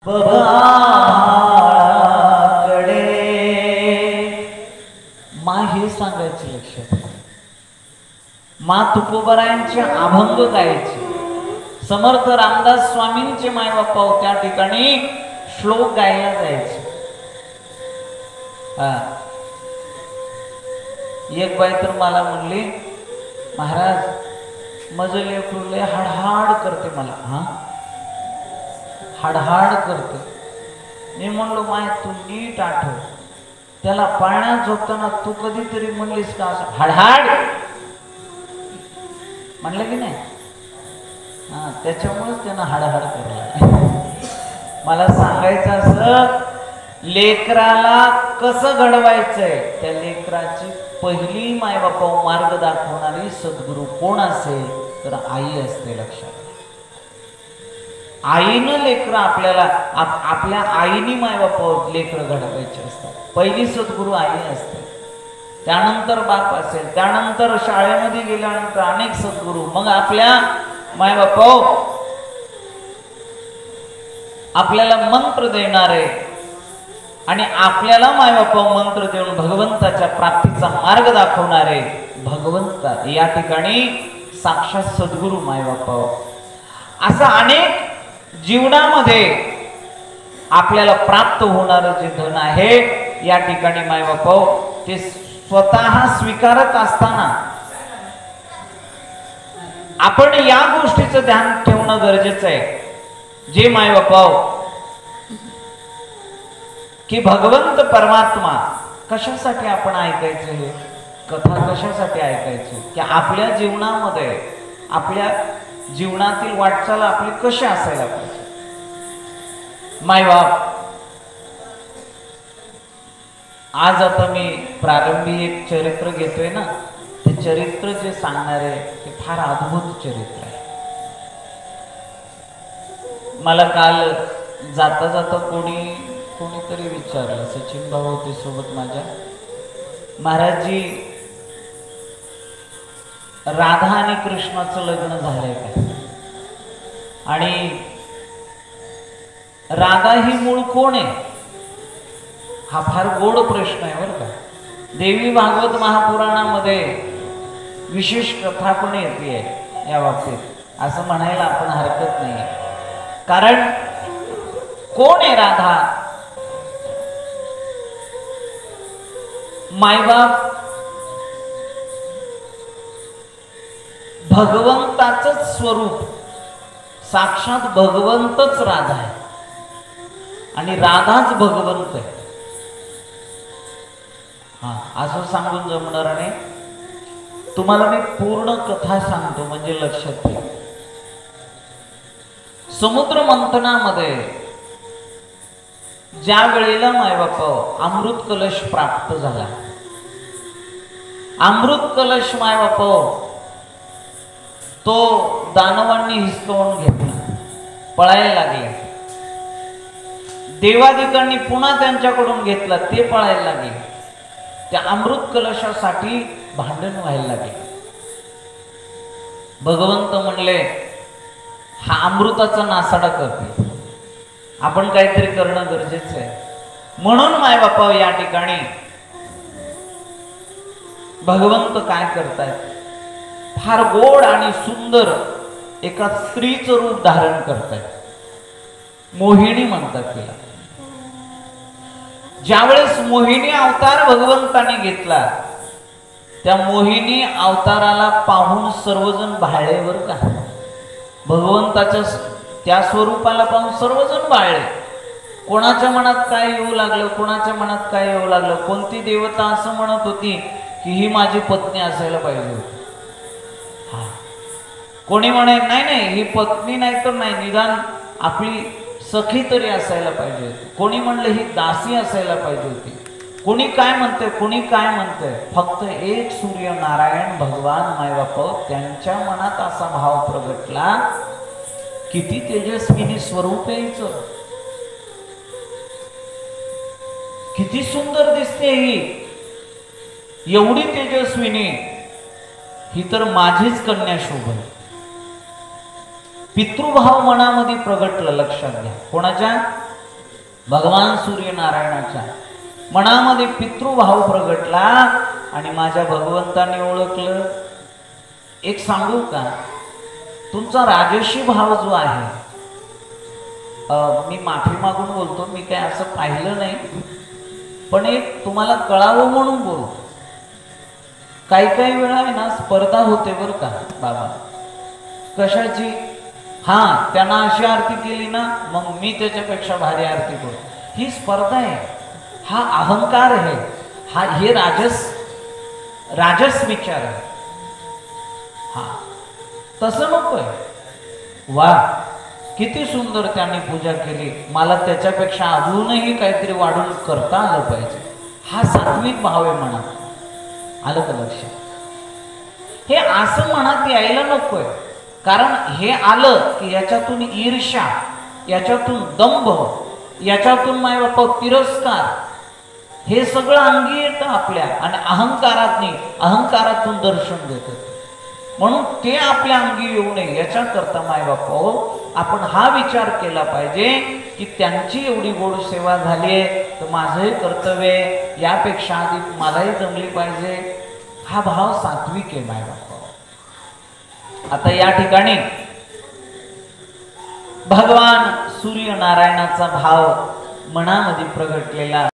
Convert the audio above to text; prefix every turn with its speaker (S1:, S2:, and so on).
S1: बबाकडे मा हे सांगायचे लक्षात. मा तुकोबरायांचे अभंग गायचे. समर्थ रामदास स्वामींचे मायबापा त्या ठिकाणी श्लोक गायला जायचे. एक बाई तर मला म्हणली, महाराज माझं लेकरू लय हाडहाड करते, मला हाडहाड करते. मी म्हणलो माय तू नीट आठव, त्याला पाळण्यात झोपताना तू कधीतरी म्हणलीस का असं हाडहाड म्हणलं की नाही? त्याच्यामुळेच त्यानं हाडहाड करला. मला सांगायचं असं, लेकराला कसं घडवायचंय, त्या लेकराची पहिली मायबापा मार्ग दाखवणारी सद्गुरू कोण असेल तर आई असते. लक्षात. आईनं लेकरं आपल्याला आपल्या आईनी मायबापा लेकरं घडवायचे असतात. पहिली सद्गुरू आई असते, त्यानंतर बाप असेल, त्यानंतर शाळेमध्ये गेल्यानंतर अनेक सद्गुरू, मग आपल्या मायबापा आपल्याला मंत्र देणारे आणि आपल्याला मायबापा मंत्र देऊन भगवंताच्या प्राप्तीचा मार्ग दाखवणारे भगवंत या ठिकाणी साक्षात सद्गुरू मायबापा. असं अनेक जीवनामध्ये आपल्याला प्राप्त होणारं जे धन आहे या ठिकाणी मायबापा ते स्वतः स्वीकारत असताना आपण या गोष्टीचं ध्यान ठेवणं गरजेचं आहे. जे मायबापा की भगवंत परमात्मा कशासाठी आपण ऐकायचं, हे कथा कशासाठी ऐकायची, की आपल्या जीवनामध्ये आपल्या जीवनातील वाटचाल आपली कशी असायला पाहिजे. मायबाप आज आता मी प्रारंभी एक चरित्र घेतोय ना, ते चरित्र जे सांगणारे ते फार अद्भुत चरित्र आहे. मला काल जाता जाता कोणीतरी विचारलं, सचिन भाऊ होते सोबत माझ्या, महाराजजी राधा आणि कृष्णाचं लग्न झालंय का, आणि राधा ही मूळ कोण आहे, हा फार गोड प्रश्न आहे बरं का. देवी भागवत महापुराणामध्ये विशेष कथा पण येते या बाबतीत, असं म्हणायला आपण हरकत नाही. कारण कोण आहे राधा? मायबाप भगवंताचंच स्वरूप, साक्षात भगवंतच राधा आहे आणि राधाच भगवंत आहे. असं सांगून जमणार नाही. तुम्हाला मी पूर्ण कथा सांगतो म्हणजे लक्षात ठेवा. समुद्र मंथनामध्ये ज्या वेळेला मायबापा अमृत कलश प्राप्त झाला, अमृत कलश मायबापा तो दानवांनी हिसकावून घेतला, पळायला लागले. देवादिकांनी पुन्हा त्यांच्याकडून घेतला, ते पळायला लागले. त्या अमृत कलशासाठी भांडण व्हायला लागले. भगवंत म्हणले हा अमृताचा नासाडा करते, आपण काहीतरी करणं गरजेचं आहे. म्हणून मायबापा या ठिकाणी भगवंत काय करतायत, फार गोड आणि सुंदर एका स्त्रीचं रूप धारण करतायत. मोहिनी म्हणतात तिला. ज्यावेळेस मोहिनी अवतार भगवंताने घेतला, त्या मोहिनी अवताराला पाहून सर्वजण भाळेवर का, भगवंताच्या त्या स्वरूपाला पाहून सर्वजण भाळले. कोणाच्या मनात काय येऊ लागलं, कोणाच्या मनात काय येऊ लागलं. कोणती देवता असं म्हणत होती की ही माझी पत्नी असायला पाहिजे होती. कोणी म्हणे नाही नाही ही पत्नी नाही तर नाही, निदान आपली सखी तरी असायला पाहिजे होती. कोणी म्हणलं ही दासी असायला पाहिजे होती. कोणी काय म्हणते, कोणी काय म्हणते. फक्त एक सूर्य नारायण भगवान मायबाप त्यांच्या मनात असा भाव प्रगटला, किती तेजस्विनी स्वरूप यायचं, किती सुंदर दिसते ही, एवढी तेजस्विनी, ही तर माझीच कन्या शोभल. पितृभाव मनामध्ये प्रगटलं. लक्षात घ्या. कोणाच्या? भगवान सूर्यनारायणाच्या मनामध्ये पितृभाव प्रगटला आणि माझ्या भगवंताने ओळखलं. एक सांगू का, तुमचा राजसी भाव जो आहे, मी माफी मागून बोलतो, मी काय असं पाहिलं नाही, पण एक तुम्हाला कळावं म्हणून बोलतो. काही काही वेळा आहे ना स्पर्धा होते बरं का बाबा. कशाची? हां, त्यांना अशी आरती केली ना मग मी त्याच्यापेक्षा भारी आरती करतो. ही स्पर्धा आहे, हा अहंकार आहे, हे राजस विचार आहे. हा तसं नकोय. वा, किती सुंदर त्यांनी पूजा केली, मला त्याच्यापेक्षा अजूनही काहीतरी वाढून करता आलं पाहिजे. हा सात्विक भाव आहे म्हणा. आलं का लक्षात? हे असं मनात यायला नकोय, कारण हे आलं की याच्यातून ईर्ष्या, याच्यातून दंभ, याच्यातून माय बापा तिरस्कार, हे सगळं अंगी येतं आपल्या आणि अहंकारातून दर्शन देतं. म्हणून ते आपल्या अंगी येऊ नये याच्याकरता माय बापा आपण हा विचार केला पाहिजे की त्यांची एवढी गोड सेवा झाली आहे तर माझंही कर्तव्य यापेक्षा अधिक मलाही जमली पाहिजे. हा भाव सात्विक आहे माय बापा. आता या ठिकाणी भगवान सूर्यनारायणाचा भाव मनामध्ये प्रगटलेला